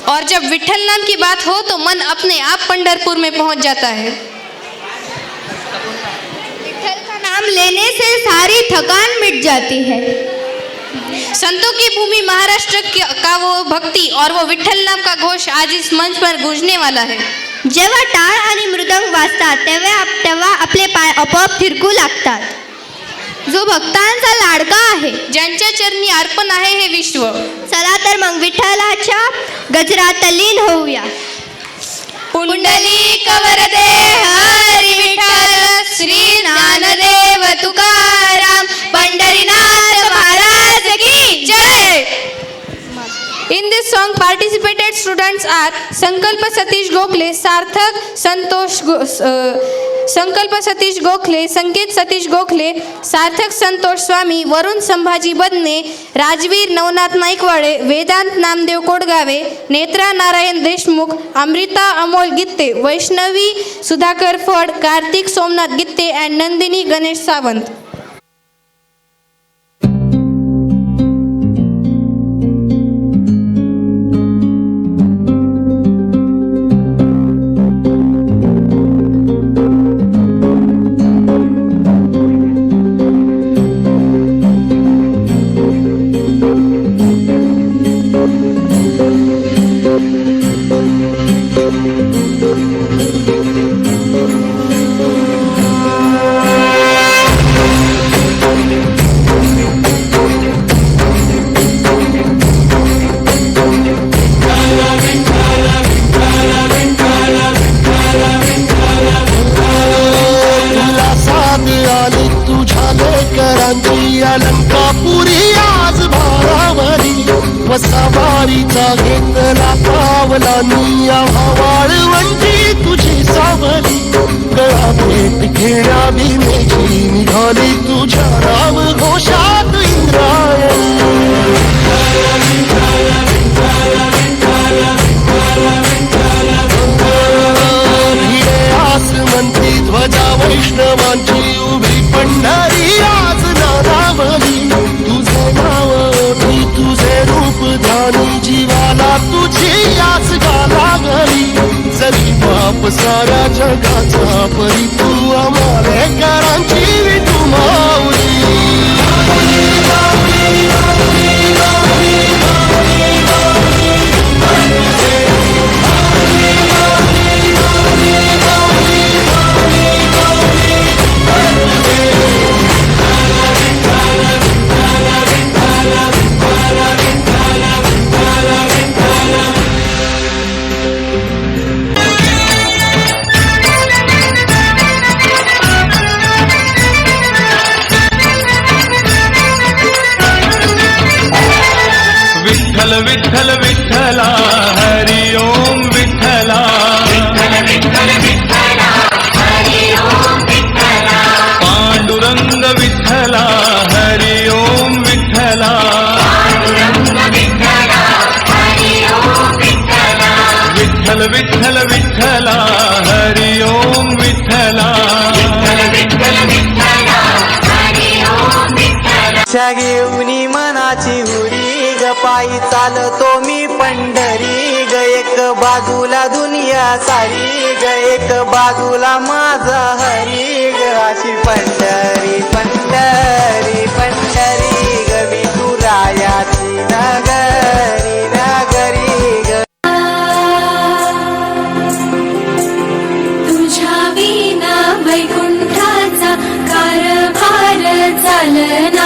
और जब विठल नाम की बात हो तो मन अपने आप पंढरपुर में पहुंच जाता है। विठल का नाम लेने से सारी थकान मिट जाती है। संतों की भूमि महाराष्ट्र का वो भक्ति और वो विठल नाम का घोष आज इस मंच पर गूंजने वाला है। जेव्हा टाळ आणि मृदंग वाजतात तेव्हा आपले पाय आपोआप थिरकू लागतात। जो भक्तांचा लाडका आहे, ज्यांच्या चरणी अर्पण आहे हे विश्व, चला तर मग विठ्ठलाच्या गजरात लीन होऊया। पुंडलिक वरदे हरी विठ्ठल, श्री ज्ञानदेव तुकाराम, पंढरीनाथ महाराज की जय। In this song participated students are संकल्प सतीश गोखले, सार्थक सतीश गोखले, संकेत सतीश गोखले, सार्थक संतोष स्वामी, वरुण संभाजी बदने, राजवीर नवनाथ नाईकवाडे, वेदांत नामदेव कोडगावे, नेत्रा नारायण देशमुख, अमृता अमोल गित्ते, वैष्णवी सुधाकर फड, कार्तिक सोमनाथ गित्ते and नंदिनी गणेश सावंत। अलंकापुरी आज भारावरी वसावारीचा घेतला पावला निया वाळवंटी तुझी सावली गळा भेट घेण्या भीमेची निघाली तुझ्या राम घोषात इंद्रायणी। आसमंती ध्वजा वैष्णवांची उभी पंढरी आज नारावली तुझे नाव तुझे रूप ध्यानी जीवाला तुझी याच लागली जरी बाप साऱ्या जगाचा परी तू आम्हालेकरांची विठू माऊली। विठ्ठल विठ्ठला हरि ओम विठ्ठला, विठ्ठल विठ्ठल विठ्ठला हरि ओम विठ्ठला, पांडुरंग विठ्ठला हरि ओम विठ्ठला, पांडुरंग विठ्ठला हरि ओम विठ्ठला, विठ्ठल विठ्ठल विठ्ठला हरि ओम विठ्ठला, विठ्ठल विठ्ठल विठ्ठला हरि ओम विठ्ठला। घेऊनी मनाची हुरी ग पायी चालतो मी पंढरी ग, एक बाजूला दुनिया सारी ग, एक बाजूला माझा हरी ग, अशी पंढरी पंढरी पंढरी ग, मी तुरायाची नगरी नगरी ग। तुझ्या विना वैकुंठाचा कारभार चालना